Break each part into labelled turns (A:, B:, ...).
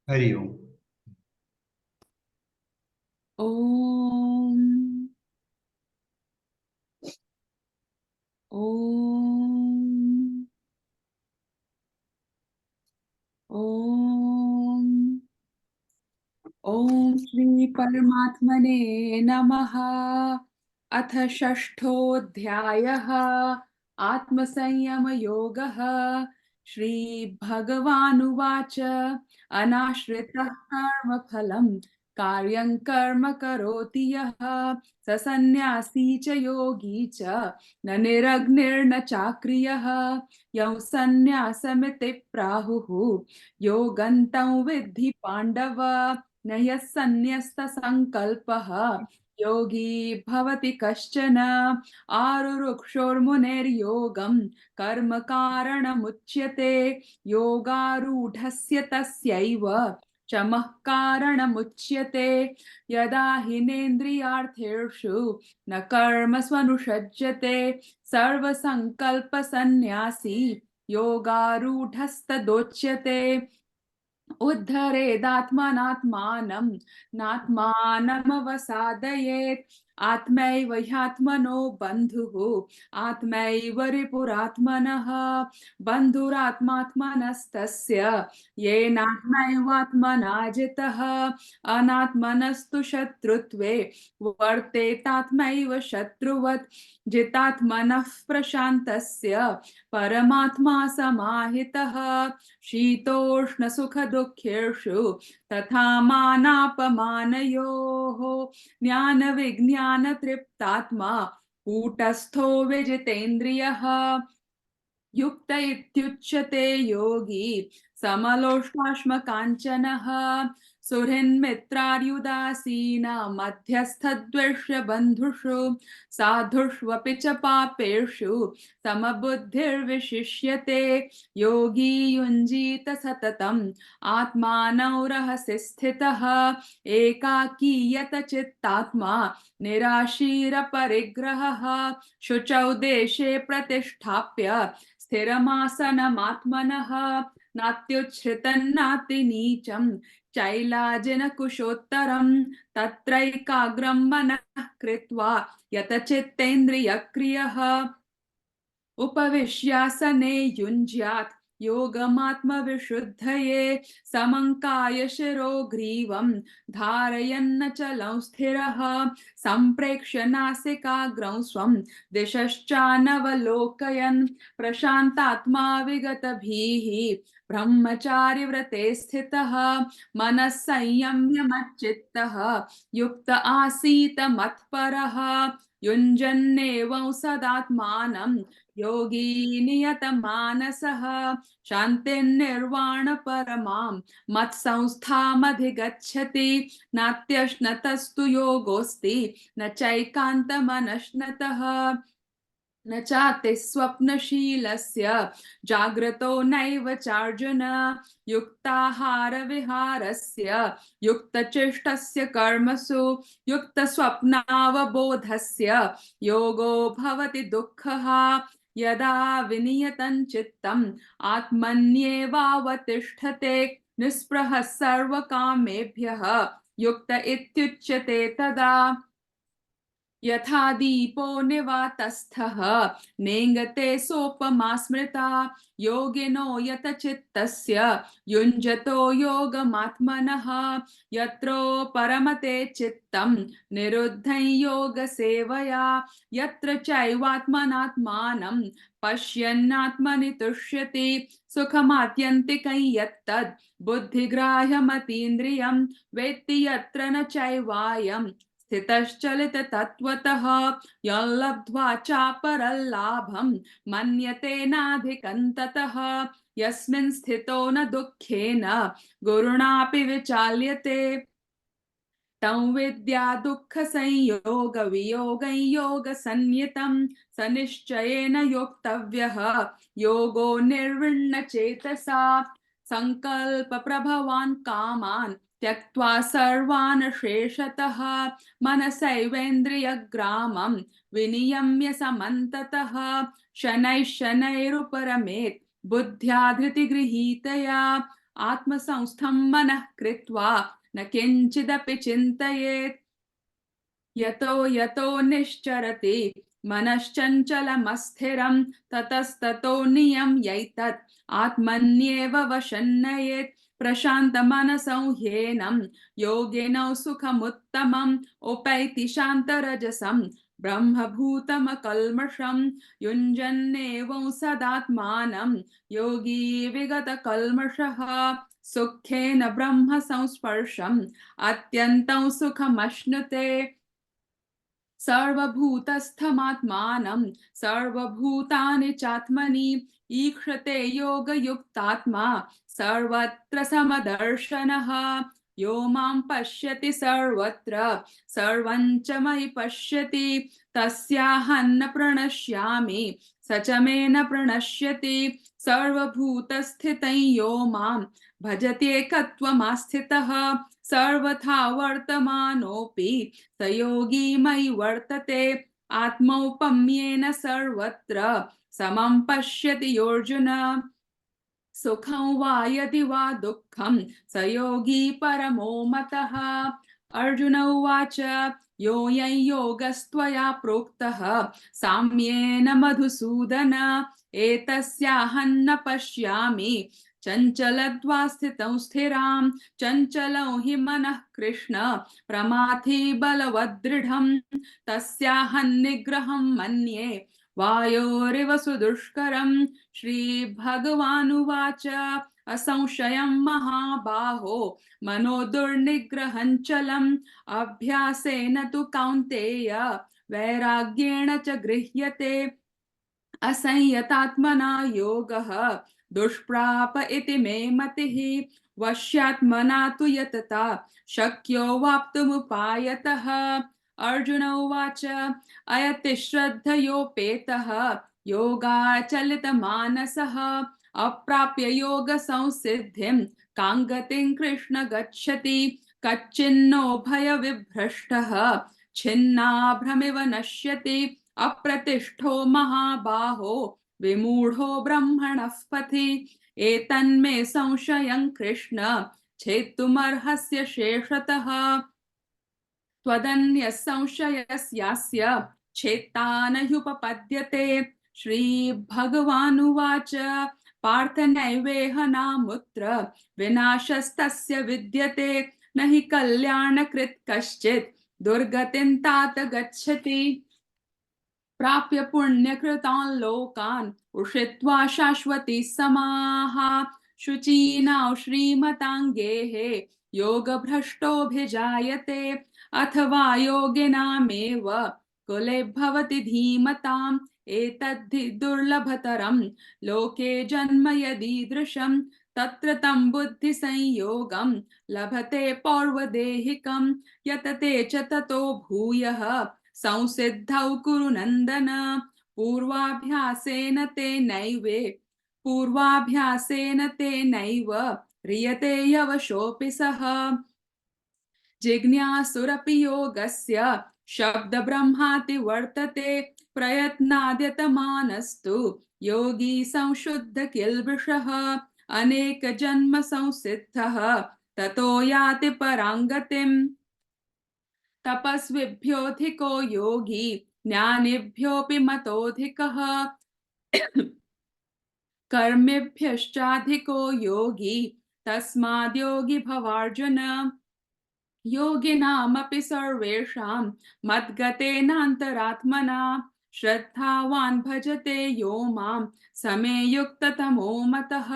A: हरि ओम।
B: ओम ओम ओम ओम श्री परमात्मने नमः। अथ षष्ठोऽध्यायः आत्मसंयम योगः। श्री भगवानुवाच अनाश्रितः कर्मफलं कार्यं कर्म करोति यः स सन्न्यासी च योगी च न निरग्निर्न चाक्रियः यौ सन्न्यासमिति प्राहुः योगन्तं विद्धि पाण्डव न यः सन्न्यस्तसङ्कल्पः योगी भवति कश्चन। आरुरुक्षोर्मुनेर्योगं कर्म कारणमुच्यते योगारूढस्य तस्यैव शमः कारणमुच्यते। यदा हिनेन्द्रियार्थेषु न कर्मस्वनुषज्यते सर्वसङ्कल्पसन्न्यासी योगारूढस्तदोच्यते। उद्धरेदात्मनात्मानं नात्मानमवसादयेत् आत्मैव ह्यात्मनो बन्धुः आत्मैव रिपुरात्मनः बन्धुरात्मात्मनस्तस्य येनात्मैवात्मना जितः अनात्मनस्तु शत्रुत्वे वर्तेतात्मैव शत्रुवत् जितात्मनः प्रशान्तस्य परमात्मा समाहितः शीतोष्णसुखदुःखेषु तथा मानापमानयोः ज्ञानविज्ञानतृप्तात्मा कूटस्थो विजितेन्द्रियः युक्त इत्युच्यते योगी समलोष्टाश्मकाञ्चनः सुहृन्मित्रार्युदासीन मध्यस्थद्वेष्य बन्धुषु साधुष्वपि च पापेषु समबुद्धिर्विशिष्यते। योगी युञ्जीत सततम् आत्मानौ रहसि स्थितः एकाकीयत चित्तात्मा निराशीरपरिग्रहः शुचौ देशे प्रतिष्ठाप्य स्थिरमासनमात्मनः नात्युच्छ्रितन्नातिनीचं चैलाजिनकुशोत्तरं तत्रैकाग्रं मनः कृत्वा यतचित्तेन्द्रियक्रियः उपविश्यासने युञ्ज्यात् योगमात्मविशुद्धये समङ्काय शिरो ग्रीवं धारयन्नचलं स्थिरः सम्प्रेक्ष्य नासिकाग्रं स्वं दिशश्चानवलोकयन् प्रशान्तात्मा विगतभीः ब्रह्मचारिव्रते स्थितः मनः संयम्य मच्चित्तः युक्त आसीत मत्परः युञ्जन्नेवं सदात्मानं योगी नियतमानसः शान्तिर्निर्वाण परमां मत्संस्थामधिगच्छति नात्यश्नतस्तु योगोऽस्ति न चैकान्तमनश्नतः न चाति स्वप्नशीलस्य जाग्रतो नैव चार्जुन युक्ताहारविहारस्य युक्तचेष्टस्य कर्मसु युक्तस्वप्नावबोधस्य योगो भवति दुःखः यदा विनियतं चित्तम् आत्मन्येवावतिष्ठते निःस्पृहः सर्वकामेभ्यः युक्त इत्युच्यते तदा यथा दीपो निवातस्थः नेङ्गते सोपमा स्मृता योगिनो यतचित्तस्य युञ्जतो योगमात्मनः यत्रो परमते चित्तं निरुद्धं योगसेवया यत्र चैवात्मनात्मानं पश्यन्नात्मनि तुष्यति सुखमात्यन्तिकं यत्तद् बुद्धिग्राह्यमतीन्द्रियं वेत्ति यत्र न चैवायं स्थितश्चलिततत्त्वतः यल्लब्ध्वा चापरल्लाभं मन्यते नाधिकं ततः यस्मिन् स्थितो न दुःखेन गुरुणापि विचाल्यते तं विद्या दुःखसंयोग वियोगं योगसंज्ञितं स निश्चयेन योक्तव्यः योगो निर्विण्णचेतसा संकल्पप्रभवान् कामान् त्यक्त्वा सर्वान् शेषतः मनसैवेन्द्रियग्रामं विनियम्य समन्ततः शनैः शनैरुपरमेत् बुद्ध्या धृतिगृहीतया आत्मसंस्थं मनः कृत्वा न किञ्चिदपि चिन्तयेत्। यतो यतो निश्चरति मनश्चञ्चलमस्थिरं ततस्ततो नियम्यैतत् आत्मन्येव वशन्नयेत्। प्रशान्तमनसो ह्येनं योगिनौ सुखमुत्तमम् उपैति शान्तरजसं ब्रह्मभूतमकल्मषं युञ्जन्नेवं सदात्मानं योगी विगतकल्मषः सुखेन ब्रह्म संस्पर्शम् अत्यन्तं सुखमश्नुते। सर्वभूतस्थमात्मानं सर्वभूतानि चात्मनि ईक्षते योगयुक्तात्मा सर्वत्र समदर्शनः। यो मां पश्यति सर्वत्र सर्वं च मयि पश्यति तस्याहं न प्रणश्यामि स च मे न प्रणश्यति। सर्वभूतस्थितं यो मां भजत्येकत्वमास्थितः सर्वथा वर्तमानोऽपि स योगी मयि वर्तते। आत्मौपम्येन सर्वत्र समं पश्यति योऽर्जुन। सुखं वा यदि वा दुःखं स योगी परमो मतः। अर्जुन उवाच योऽयं योगस्त्वया प्रोक्तः साम्येन मधुसूदन एतस्याहं न पश्यामि चञ्चलत्वा स्थितं स्थिरां। चञ्चलं हि मनः कृष्ण प्रमाथि बलवदृढं तस्याहं निग्रहं मन्ये वायोरिव सुदुष्करम्। श्रीभगवानुवाच असंशयं महाबाहो मनो दुर्निग्रहं चलम् अभ्यासेन तु कौन्तेय वैराग्येण च गृह्यते। असंयतात्मना योगः दुष्प्राप इति मे मतिः वश्यात्मना तु यतता शक्यो वाप्तुमुपायतः। अर्जुन उवाच अयति श्रद्धयोपेतः योगाचलितमानसः अप्राप्य योगसंसिद्धिं कां गतिं कृष्ण गच्छति। कच्चिन्नो भयविभ्रष्टः छिन्नाभ्रमिव नश्यति अप्रतिष्ठो महाबाहो विमूढो ब्रह्मणः पथि। एतन्मे संशयं कृष्ण छेत्तुमर्हस्य शेषतः। त्वदन्यः संशयस्यास्य छेत्ता न ह्युपपद्यते। श्रीभगवानुवाच पार्थ नैवेह नामुत्र विनाशस्तस्य विद्यते न हि कल्याणकृत् कश्चित् दुर्गतिं तात गच्छति। प्राप्य पुण्यकृतान् लोकान् उषित्वा शाश्वती समाः शुचीनां श्रीमताङ्गेः योगभ्रष्टोऽभिजायते अथवा योगिनामेव कुले भवति धीमताम्। एतद्धि दुर्लभतरं लोके जन्म यदीदृशं तत्र तं बुद्धिसंयोगं लभते पौर्वदेहिकं यतते च ततो भूयः संसिद्धौ कुरु नन्दन। पूर्वाभ्यासेन तेनैव ह्रियते यवशोऽपि सः। जिज्ञासुरपि योगस्य शब्दब्रह्माति वर्तते प्रयत्नाद्यतमानस्तु योगी संशुद्ध किल्बिषः। अनेकजन्म संसिद्धः ततो याति पराङ्गतिम्। तपस्विभ्योऽधिको योगी ज्ञानिभ्योऽपि मतोऽधिकः कर्मिभ्यश्चाधिको योगी तस्माद्योगी भवार्जुन। योगिनामपि सर्वेषां मद्गतेनान्तरात्मना श्रद्धावान् भजते यो मां समे युक्ततमो मतः।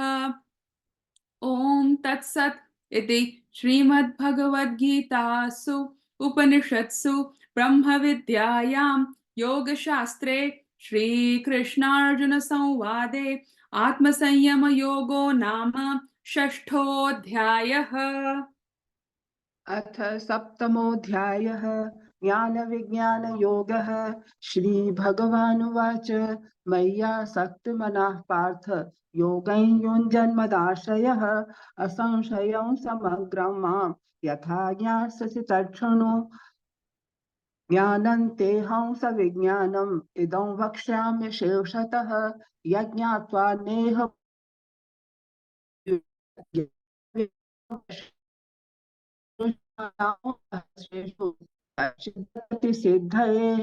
B: ओम तत्सत् इति श्रीमद्भगवद्गीतासु उपनिषत्सु ब्रह्मविद्यायां योगशास्त्रे श्रीकृष्णार्जुन संवादे आत्मसंयमयोगो नाम षष्ठोऽध्यायः।
A: अथ सप्तमोऽध्यायः ज्ञानविज्ञानयोगः। श्रीभगवानुवाच मय्यासक्तमनः पार्थ योगं युञ्जन्मदाश्रयः असंशयं समग्रं मां यथा ज्ञास्यसि तच्छृणु। ज्ञानं तेऽहं सविज्ञानम् इदं वक्ष्यामि शेषतः यज्ञात्वा नेह कश्चिदपि सिद्धये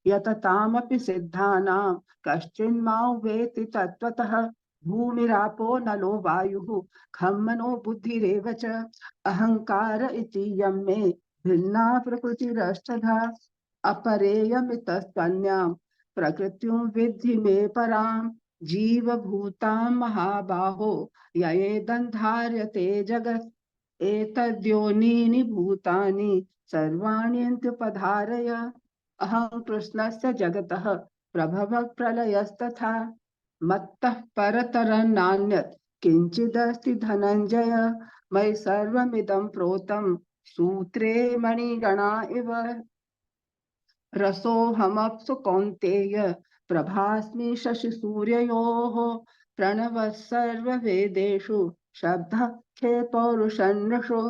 A: यततामपि सिद्धानां कश्चिन्मां वेत्ति तत्त्वतः भूमिरापो नलो वायुः खं मनो बुद्धिरेव च अहंकार इति यं मे भिन्ना प्रकृतिरष्टधा अपरेयमितस्त्वन्यां प्रकृतिं विद्धि मे परां जीवभूतां महाबाहो ययेदन्धार्यते जगत् एतद्योनीनि भूतानि सर्वाण्यन्त्युपधारय अहं कृष्णस्य जगतः प्रभवः प्रलयस्तथा मत्तः परतरं नान्यत् किञ्चिदस्ति धनञ्जय मयि सर्वमिदं प्रोतं सूत्रे मणिगणा इव रसोऽहमप्सु कौन्तेय प्रभास्मि शशिसूर्ययोः प्रणवः सर्ववेदेषु शब्दः खे पौरुषन्नृषु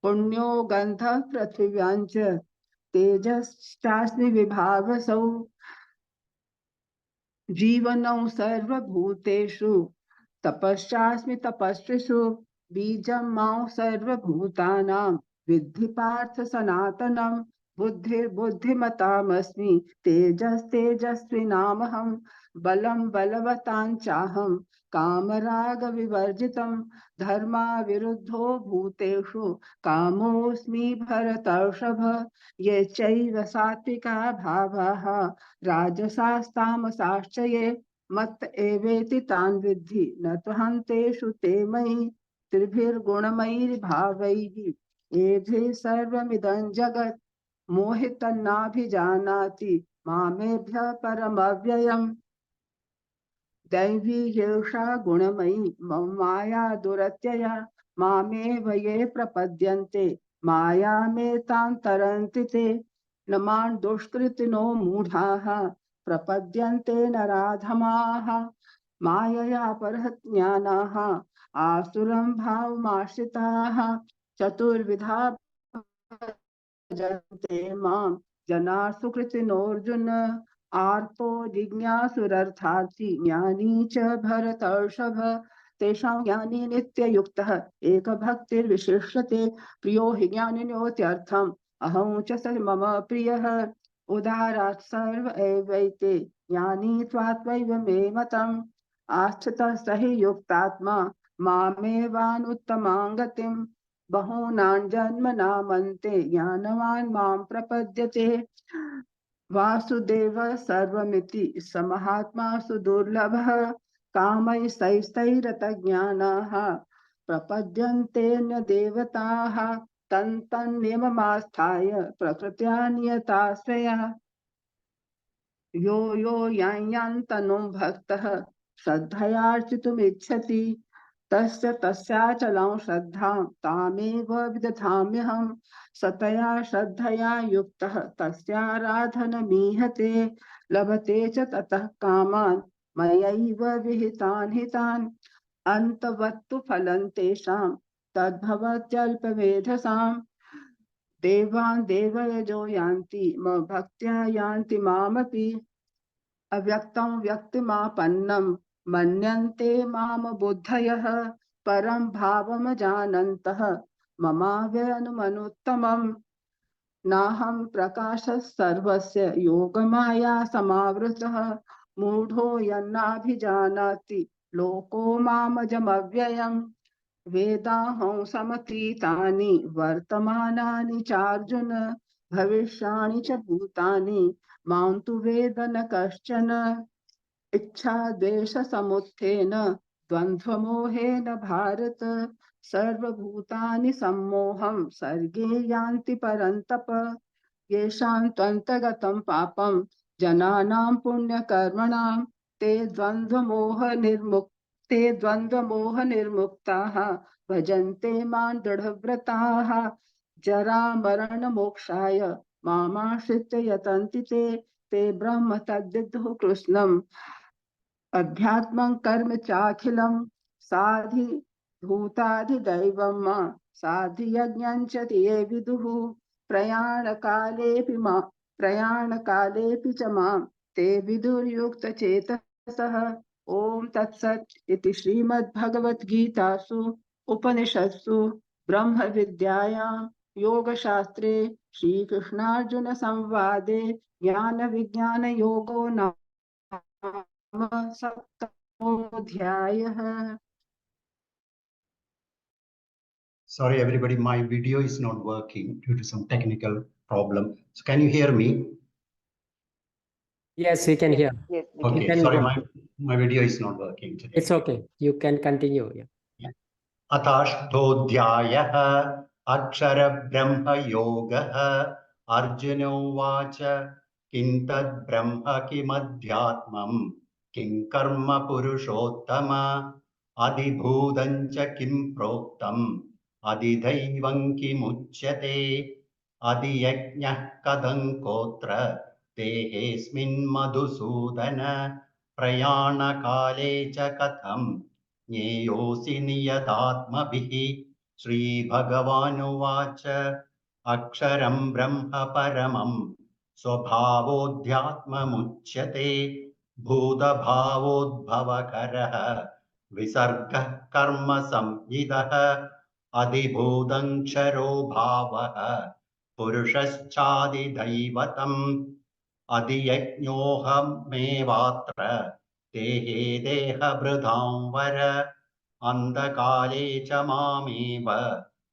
A: पुण्यो गन्धः पृथिव्यां च तेजश्चास्मि विभावसौ जीवनौ सर्वभूतेषु तपश्चास्मि तपस्विषु बीजं मां सर्वभूतानां विद्धि पार्थ सनातनं बुद्धिर्बुद्धिमतामस्मि तेजस्तेजस्विनामहं बलं बलवतां चाहं कामरागविवर्जितं धर्माविरुद्धो भूतेषु कामोऽस्मि भरतर्षभ ये चैव सात्विका भावाः राजसास्तामसाश्च ये मत्त एवेति तान् विद्धि न त्वहन्तेषु ते मयि त्रिभिर्गुणमयैर्भावैः एभिः सर्वमिदं जगत् मोहितन्नाभिजानाति मामेभ्यः परमव्ययम् दैवी ह्येषा गुणमयी मम माया दुरत्यया मामेव ये प्रपद्यन्ते मायामेतां तरन्ति ते न मां दुष्कृतिनो मूढाः प्रपद्यन्ते नराधमाः मायया परहज्ञानाः आसुरं भावमाश्रिताः चतुर्विधा भजन्ते मां जनाः सुकृतिनोऽर्जुन आर्तो जिज्ञासुरर्थार्थी ज्ञानी च भरतर्षभ तेषां ज्ञानी नित्ययुक्तः एकभक्तिर्विशिष्यते प्रियो हि ज्ञानिनोत्यर्थम् अहं च स मम प्रियः उदारात् सर्व एवैते ज्ञानी त्वात्वैव मे मतम् आस्थितः स हि युक्तात्मा मामेवानुत्तमां गतिम् बहूनां जन्मनामन्ते ज्ञानवान् मां प्रपद्यते वासुदेव सर्वमिति स महात्मा सुदुर्लभः कामैस्तैस्तैरतज्ञानाः प्रपद्यन्ते देवताः तन्नियममास्थाय प्रकृत्या नियताश्रया यो यो यान्तनुं भक्तः श्रद्धयार्चितुमिच्छति तस्य तस्याचलां श्रद्धां तामेव विदधाम्यहम् सतया श्रद्धया युक्तः तस्याराधनमीहते लभते च ततः कामान् मयैव विहितान् हितान् अन्तवत्तु फलं तेषां तद्भवत्यल्पमेधसाम् देवान् देवयजो यान्ति मम भक्त्या यान्ति मामपि अव्यक्तं व्यक्तिमापन्नं मन्यन्ते माम बुद्धयः परं भावमजानन्तः ममाव्यनुमनुत्तमम् नाहं प्रकाशः सर्वस्य योगमाया समावृतः मूढो यन्नाभिजानाति लोको मामजमव्ययम् वेदाहं समतीतानि वर्तमानानि चार्जुन भविष्याणि च भूतानि मां तु वेद न कश्चन इच्छा द्वेष समुत्थेन द्वन्द्वमोहेन भारत सर्वभूतानि सम्मोहं सर्गे यान्ति परन्तप येषां त्वन्तगतं पापं जनानां पुण्यकर्मणां ते द्वन्द्वमोह निर्मुक्ताः भजन्ते मां दृढव्रताः जरा मरण मोक्षाय मामाश्रित्य यतन्ति ते ब्रह्म तद्विदुः कृष्णम् अध्यात्मं कर्म चाखिलं साधि भूताधिदैवं मा साधियज्ञं च ये विदुः प्रयाणकालेऽपि च मां ते विदुर्युक्तचेतसः ओम तत्सत् इति श्रीमद्भगवद्गीतासु उपनिषत्सु ब्रह्म विद्यायां योगशास्त्रे श्रीकृष्णार्जुन संवादे ज्ञान विज्ञान योगो नाम सप्तमोऽध्यायः।
C: Sorry, everybody, my video is not working due to some technical problem. So can you hear me?
D: Yes, we can hear.
A: Yes,
C: Okay,
D: can
C: sorry,
D: go.
C: my video is not working today.
D: It's okay. You can continue. Yeah.
C: अथाष्टोऽध्यायः अक्षरब्रह्मयोगः Arjun उवाच किं तद्ब्रह्म किमध्यात्मम् किं कर्म पुरुषोत्तम अधिभूतं च किं प्रोक्तम् अधिदैवं किमुच्यते अधियज्ञः कथं कोत्र देहेऽस्मिन् मधुसूदन प्रयाणकाले च कथम् ज्ञेयोऽसि नियतात्मभिः। श्रीभगवानुवाच अक्षरं ब्रह्म परमं स्वभावोऽध्यात्ममुच्यते भूतभावोद्भवकरः विसर्गः कर्म संज्ञितः अधिभूतं क्षरो भावः पुरुषश्चादिदैवतम् अधियज्ञोऽहमेवात्र देहे देहभृतां वर अन्धकाले च मामेव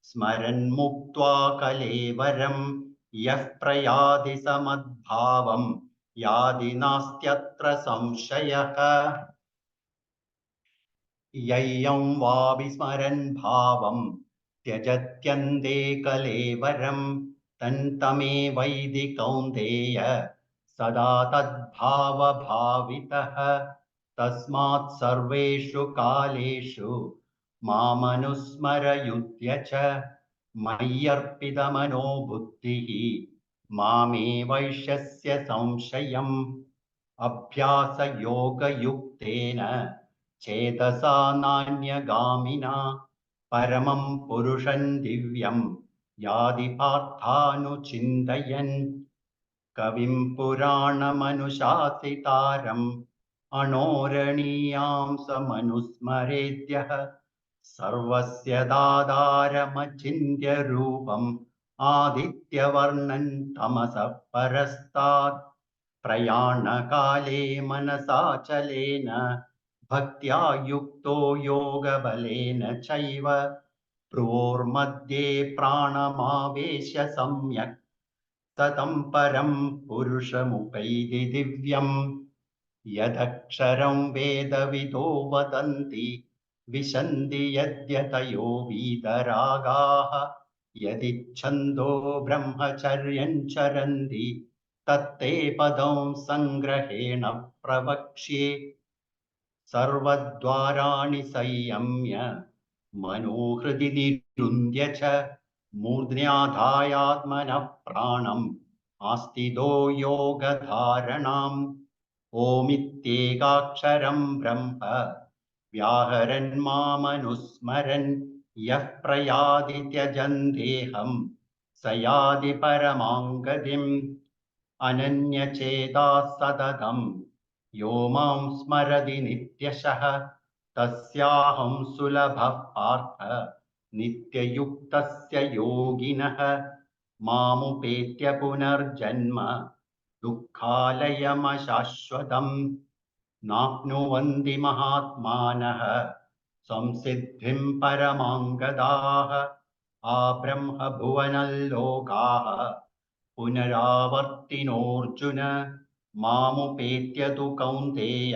C: स्मरन् मुक्त्वा कलेवरं यः प्रयाति समद्भावं याति नास्त्यत्र संशयः ययं वाविस्मरन् भावं त्यजत्यन्ते कलेवरं तन्तमेवैधि कौन्तेय सदा तद्भावभावितः तस्मात् सर्वेषु कालेषु मामनुस्मरयुध्य च मय्यर्पितमनो बुद्धिः मामे वैश्यस्य संशयम् अभ्यासयोगयुक्तेन चेतसा नान्यगामिना परमं पुरुषं दिव्यं याति पार्थानुचिन्तयन् कविं पुराणमनुशासितारम् अणोरणीयां समनुस्मरेद्यः सर्वस्य दादारमचिन्त्य रूपम् आदित्यवर्णं तमसः परस्तात् प्रयाणकाले मनसाचलेन भक्त्या युक्तो योगबलेन चैव भ्रुवोर्मध्ये प्राणमावेश्य सम्यक् ततं परं पुरुषमुपैति दिव्यम् यदक्षरं वेदविदो वदन्ति विशन्ति यद्यतयो वीतरागाः यदिच्छन्दो ब्रह्मचर्यं चरन्ति तत्ते पदं संग्रहेण प्रवक्ष्ये सर्वद्वाराणि संयम्य मनोहृदि निरुन्ध्य च मूर्ध्याधायात्मनः प्राणम् आस्थितो योगधारणाम् ओमित्येकाक्षरं ब्रह्म व्याहरन् मामनुस्मरन् यः प्रयाति त्यजन् देहं स याति परमां गतिम् अनन्यचेताः सततं यो मां स्मरति नित्यशः तस्याहं सुलभः पार्थ नित्ययुक्तस्य योगिनः मामुपेत्य पुनर्जन्म दुःखालयमशाश्वतम् नाप्नुवन्ति महात्मानः संसिद्धिं परमां गताः आब्रह्मभुवनल्लोकाः पुनरावर्तिनोऽर्जुन मामुपेत्य तु कौन्तेय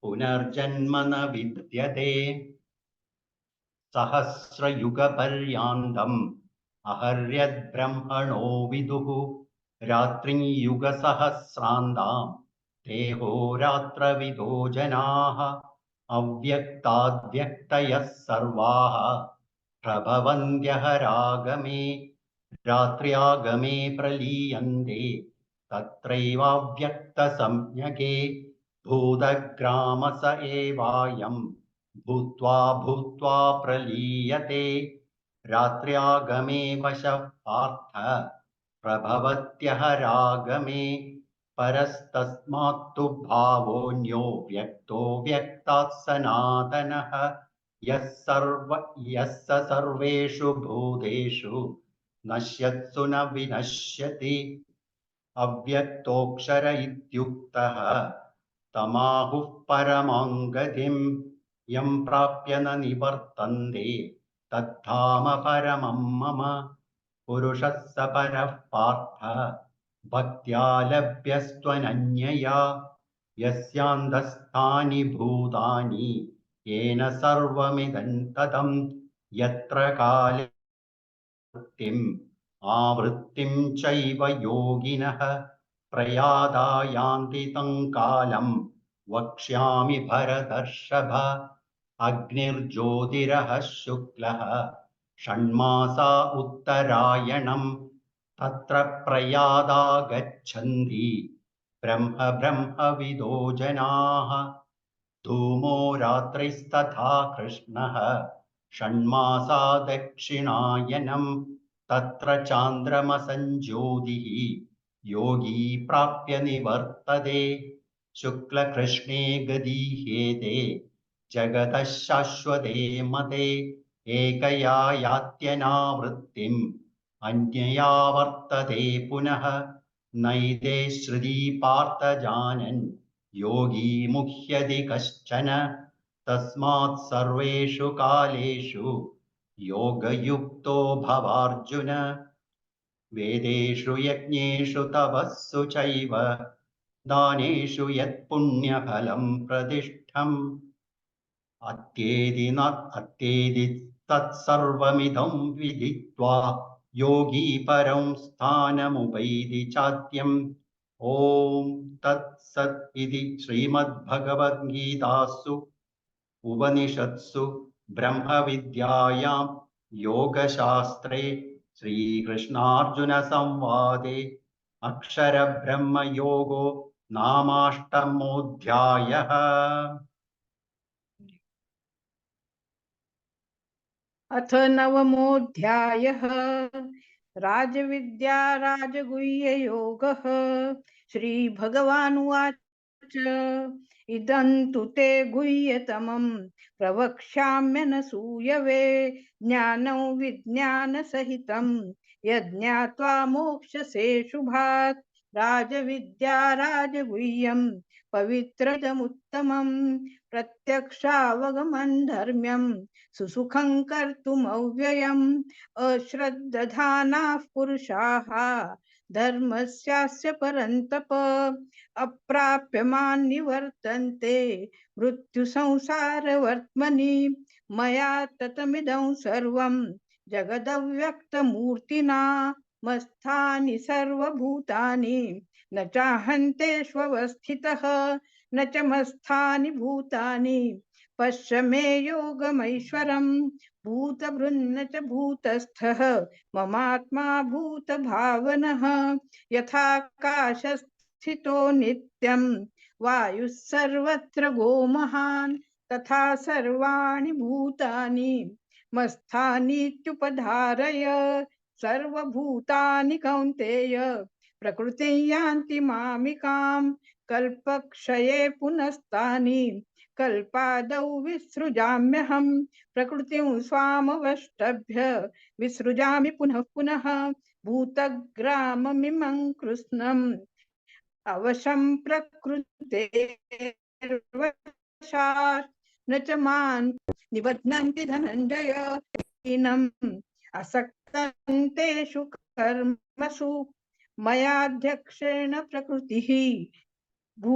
C: पुनर्जन्म न विद्यते सहस्रयुगपर्यन्तम् अहर्यद्ब्रह्मणो विदुः रात्रिं युगसहस्रान्तां देहोरात्रविदो जनाः अव्यक्ताद्व्यक्तयः सर्वाः प्रभवन्त्यहरागमे रात्र्यागमे प्रलीयन्ते तत्रैवाव्यक्तसंज्ञके भूतग्राम स एवायं भूत्वा भूत्वा प्रलीयते रात्र्यागमे वशः पार्थ प्रभवत्यहरागमे परस्तस्मात्तु भावोऽन्यो व्यक्तो व्यक्तात् सनातनः यः स सर्वेषु भूतेषु नश्यत्सु न विनश्यति अव्यक्तोऽक्षर इत्युक्तः तमाहुः परमां गतिम् यं प्राप्य न निवर्तन्ते तद्धाम परमं मम पुरुषः स परः पार्थ भक्त्या लभ्यस्त्वनन्यया यस्यान्तस्थानि भूतानि येन सर्वमिदं ततं यत्र काले आवृत्तिं चैव योगिनः प्रयादा यान्ति तं कालं वक्ष्यामि भरतर्षभ अग्निर्ज्योतिरः शुक्लः षण्मासा उत्तरायणं तत्र प्रयादा गच्छन्ति ब्रह्मविदो जनाः धूमो रात्रिस्तथा कृष्णः षण्मासा दक्षिणायनं तत्र चान्द्रमसञ्ज्योतिः योगी प्राप्य निवर्तते शुक्लकृष्णे गदीहेते जगतः शाश्वते मते एकया यात्यनावृत्तिम् अन्यया वर्तते पुनः नैते श्रुति पार्थ जानन् योगी मुह्यति कश्चन तस्मात् सर्वेषु कालेषु योगयुक्तो भवार्जुन वेदेषु यज्ञेषु तपस्सु चैव दानेषु यत्पुण्यफलं प्रतिष्ठम् अत्येति तत्सर्वमिदं विदित्वा योगी परं स्थानमुपैति चाद्यम् ॐ तत्सत् इति श्रीमद्भगवद्गीतासु उपनिषत्सु ब्रह्मविद्यायां योगशास्त्रे श्रीकृष्णार्जुनसंवादे अक्षरब्रह्मयोगो नामाष्टमोऽध्यायः।
A: अथ नवमोऽध्यायः राजविद्या राजगुह्ययोगः। श्रीभगवानुवाच इदं तु ते गुह्यतमं प्रवक्ष्याम्यनसूयवे ज्ञानं विज्ञानसहितं यज्ञात्वा मोक्षसे शुभात्। राजविद्या राजगुह्यं पवित्रदमुत्तमं प्रत्यक्षावगमं धर्म्यं सुसुखं कर्तुमव्ययम्। अश्रद्धधानाः पुरुषाः धर्मस्यास्य परन्तप अप्राप्यमान् निवर्तन्ते मृत्युसंसारवर्त्मनि। मया ततमिदं सर्वं जगदव्यक्तमूर्तिना मत्स्थानि सर्वभूतानि न चाहन्तेष्वस्थितः न च मत्स्थानि भूतानि पश्य मे योगमैश्वरम्। भूतभृन्न च भूतस्थः ममात्मा भूतभावनः यथाकाशस्थितो नित्यं वायुः सर्वत्र गोमहान् तथा सर्वाणि भूतानि मत्स्थानीत्युपधारय। सर्वभूतानि कौन्तेय प्रकृतिं यान्ति मामिकां कल्पक्षये पुनस्तानि कल्पादौ विसृजाम्यहं। प्रकृतिं स्वामवष्टभ्य विसृजामि पुनः पुनः भूतग्राममिमं कृत्स्नम् अवशं प्रकृतेर्वशात् न च मां निबध्नन्ति धनञ्जय। हीनम् असक्तं तेषु कर्मसु मयाध्यक्षेण प्रकृतिः भू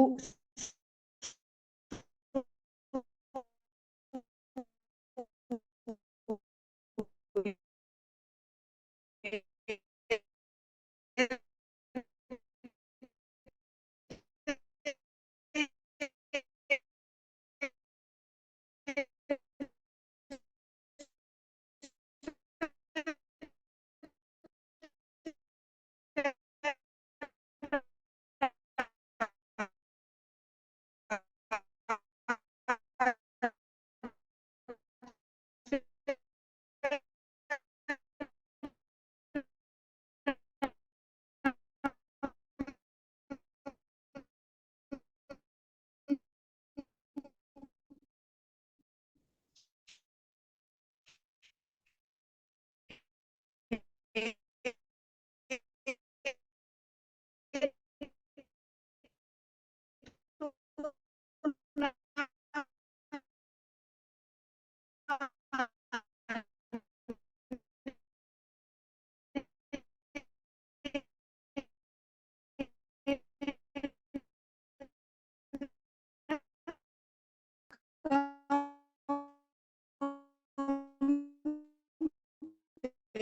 D: न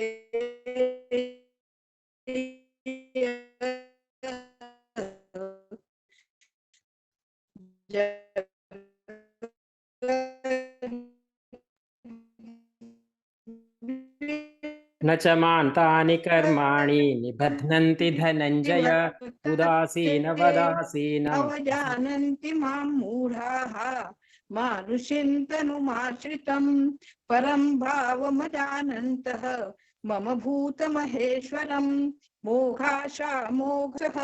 D: च मान्तानि कर्माणि निबध्नन्ति धनञ्जय उदासीनवदासीनम्
E: अवजानन्ति मां मूढाः मानुषिन्तनुमाश्रितं परं भावमजानन्तः मम भूतमहेश्वरं मोघाशा मोक्षः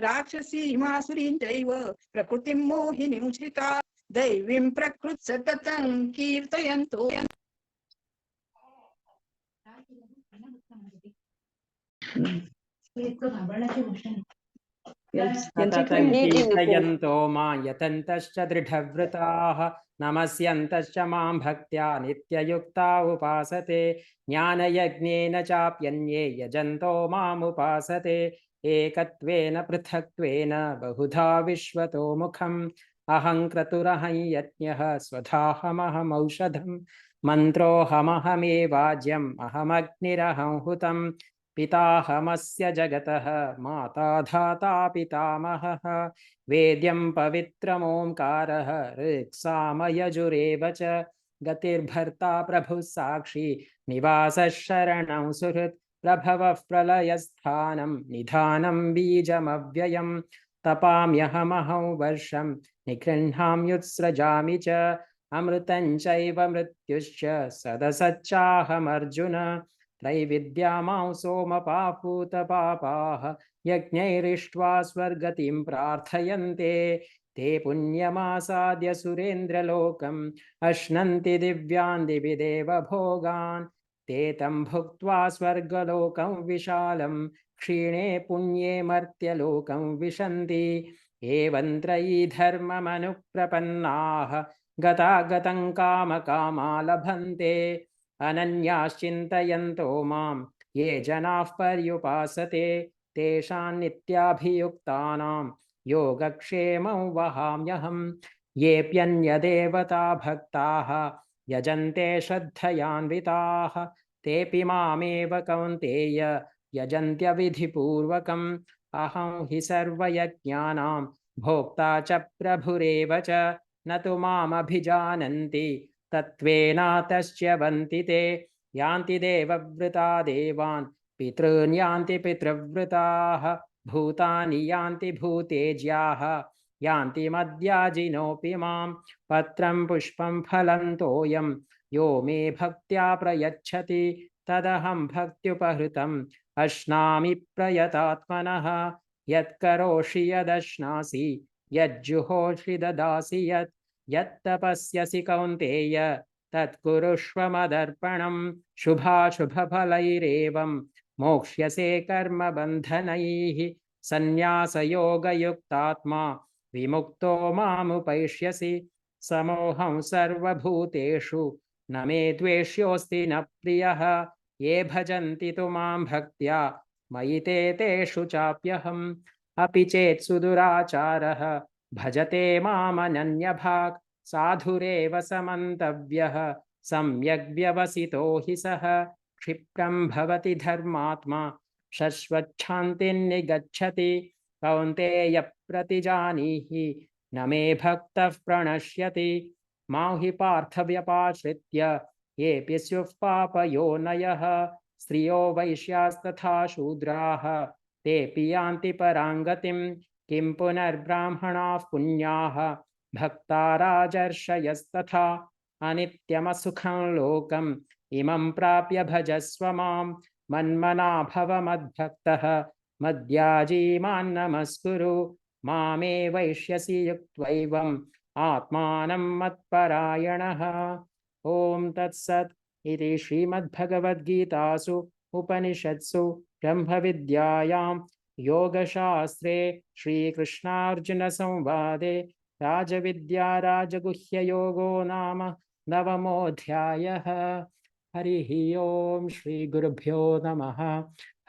E: राक्षसीमासुरीं चैव प्रकृतिं मोहिनीं श्रिता दैवीं प्रकृतिसततं कीर्तयन्तो
D: सततं कीर्तयन्तो मां यतन्तश्च दृढव्रताः नमस्यन्तश्च मां भक्त्या नित्ययुक्ता उपासते ज्ञानयज्ञेन चाप्यन्ये यजन्तो मामुपासते एकत्वेन पृथक्त्वेन बहुधा विश्वतो मुखम् अहं क्रतुरहं यज्ञः स्वधाहमहमौषधम् मन्त्रोऽहमहमेवाज्यम् अहमग्निरहं हुतम् पिताहमस्य जगतः माता धाता पितामहः वेद्यं पवित्रमोङ्कारः ऋक्सामयजुरेव च गतिर्भर्ता प्रभुः साक्षी निवासः शरणं सुहृत् प्रभवः प्रलयस्थानं निधानं बीजमव्ययं तपाम्यहमहं वर्षं निगृह्णाम्युत्सृजामि च अमृतं चैव मृत्युश्च सदसच्चाहमर्जुन त्रैविद्या मां सोमपापूतपापाः यज्ञैरिष्ट्वा स्वर्गतिं प्रार्थयन्ते ते पुण्यमासाद्य सुरेन्द्रलोकम् अश्नन्ति दिव्यान् दिवि देवभोगान् ते तं भुक्त्वा स्वर्गलोकं विशालं क्षीणे पुण्ये मर्त्यलोकं विशन्ति एवं त्रयी धर्ममनुप्रपन्नाः गतागतं कामकामा लभन्ते अनन्याश्चिन्तयन्तो मां ये जनाः पर्युपासते तेषां नित्याभियुक्तानां योगक्षेमं वहाम्यहम् येऽप्यन्यदेवता भक्ताः यजन्ते श्रद्धयान्विताः तेऽपि मामेव कौन्तेय यजन्त्यविधिपूर्वकम् अहं हि सर्वयज्ञानां भोक्ता च प्रभुरेव च न तु मामभिजानन्ति तत्त्वेनातश्च वन्ति ते यान्ति देवव्रता देवान् पितॄन् यान्ति पितृव्रताः भूतानि यान्ति भूतेज्याः यान्ति मद्याजिनोऽपि मां पत्रं पुष्पं फलं तोयं यो मे भक्त्या प्रयच्छति तदहं भक्त्युपहृतम् अश्नामि प्रयतात्मनः यत्करोषि यदश्नासि यज्जुहोषि ददासि यत् यत्तपस्यसि कौन्तेय तत्कुरुष्व मदर्पणं शुभाशुभफलैरेवं मोक्ष्यसे कर्मबन्धनैः सन्न्यासयोगयुक्तात्मा विमुक्तो मामुपैष्यसि समोऽहं सर्वभूतेषु न मे द्वेष्योऽस्ति न प्रियः ये भजन्ति तु मां भक्त्या मयि ते तेषु चाप्यहम् अपि चेत् सुदुराचारः भजते मामनन्यभाक् साधुरेव समन्तव्यः सम्यग् व्यवसितो हि सः क्षिप्रं भवति धर्मात्मा शश्वच्छान्तिर्निगच्छति कौन्तेय प्रतिजानीहि न मे भक्तः प्रणश्यति मां हि पार्थव्यपाश्रित्य येऽपि स्युः पापयोनयः स्त्रियो वैश्यास्तथा शूद्राः तेऽपि यान्ति परां गतिं किं पुनर्ब्राह्मणाः पुण्याः भक्ता राजर्षयस्तथा अनित्यमसुखं लोकम् इमं प्राप्य भजस्व मां मन्मना भव मद्भक्तः मद्याजी मान्नमस्कुरु मामे वैष्यसि युक्त्वैवम् आत्मानं मत्परायणः ॐ तत्सत् इति श्रीमद्भगवद्गीतासु उपनिषत्सु ब्रह्मविद्यायां योगशास्त्रे श्रीकृष्णार्जुनसंवादे राजविद्या राजगुह्ययोगो नाम नवमोऽध्यायः। हरिः ओम श्रीगुरुभ्यो नमः।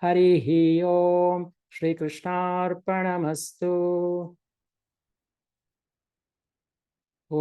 D: हरिः ओम श्रीकृष्णार्पणमस्तु। ॐ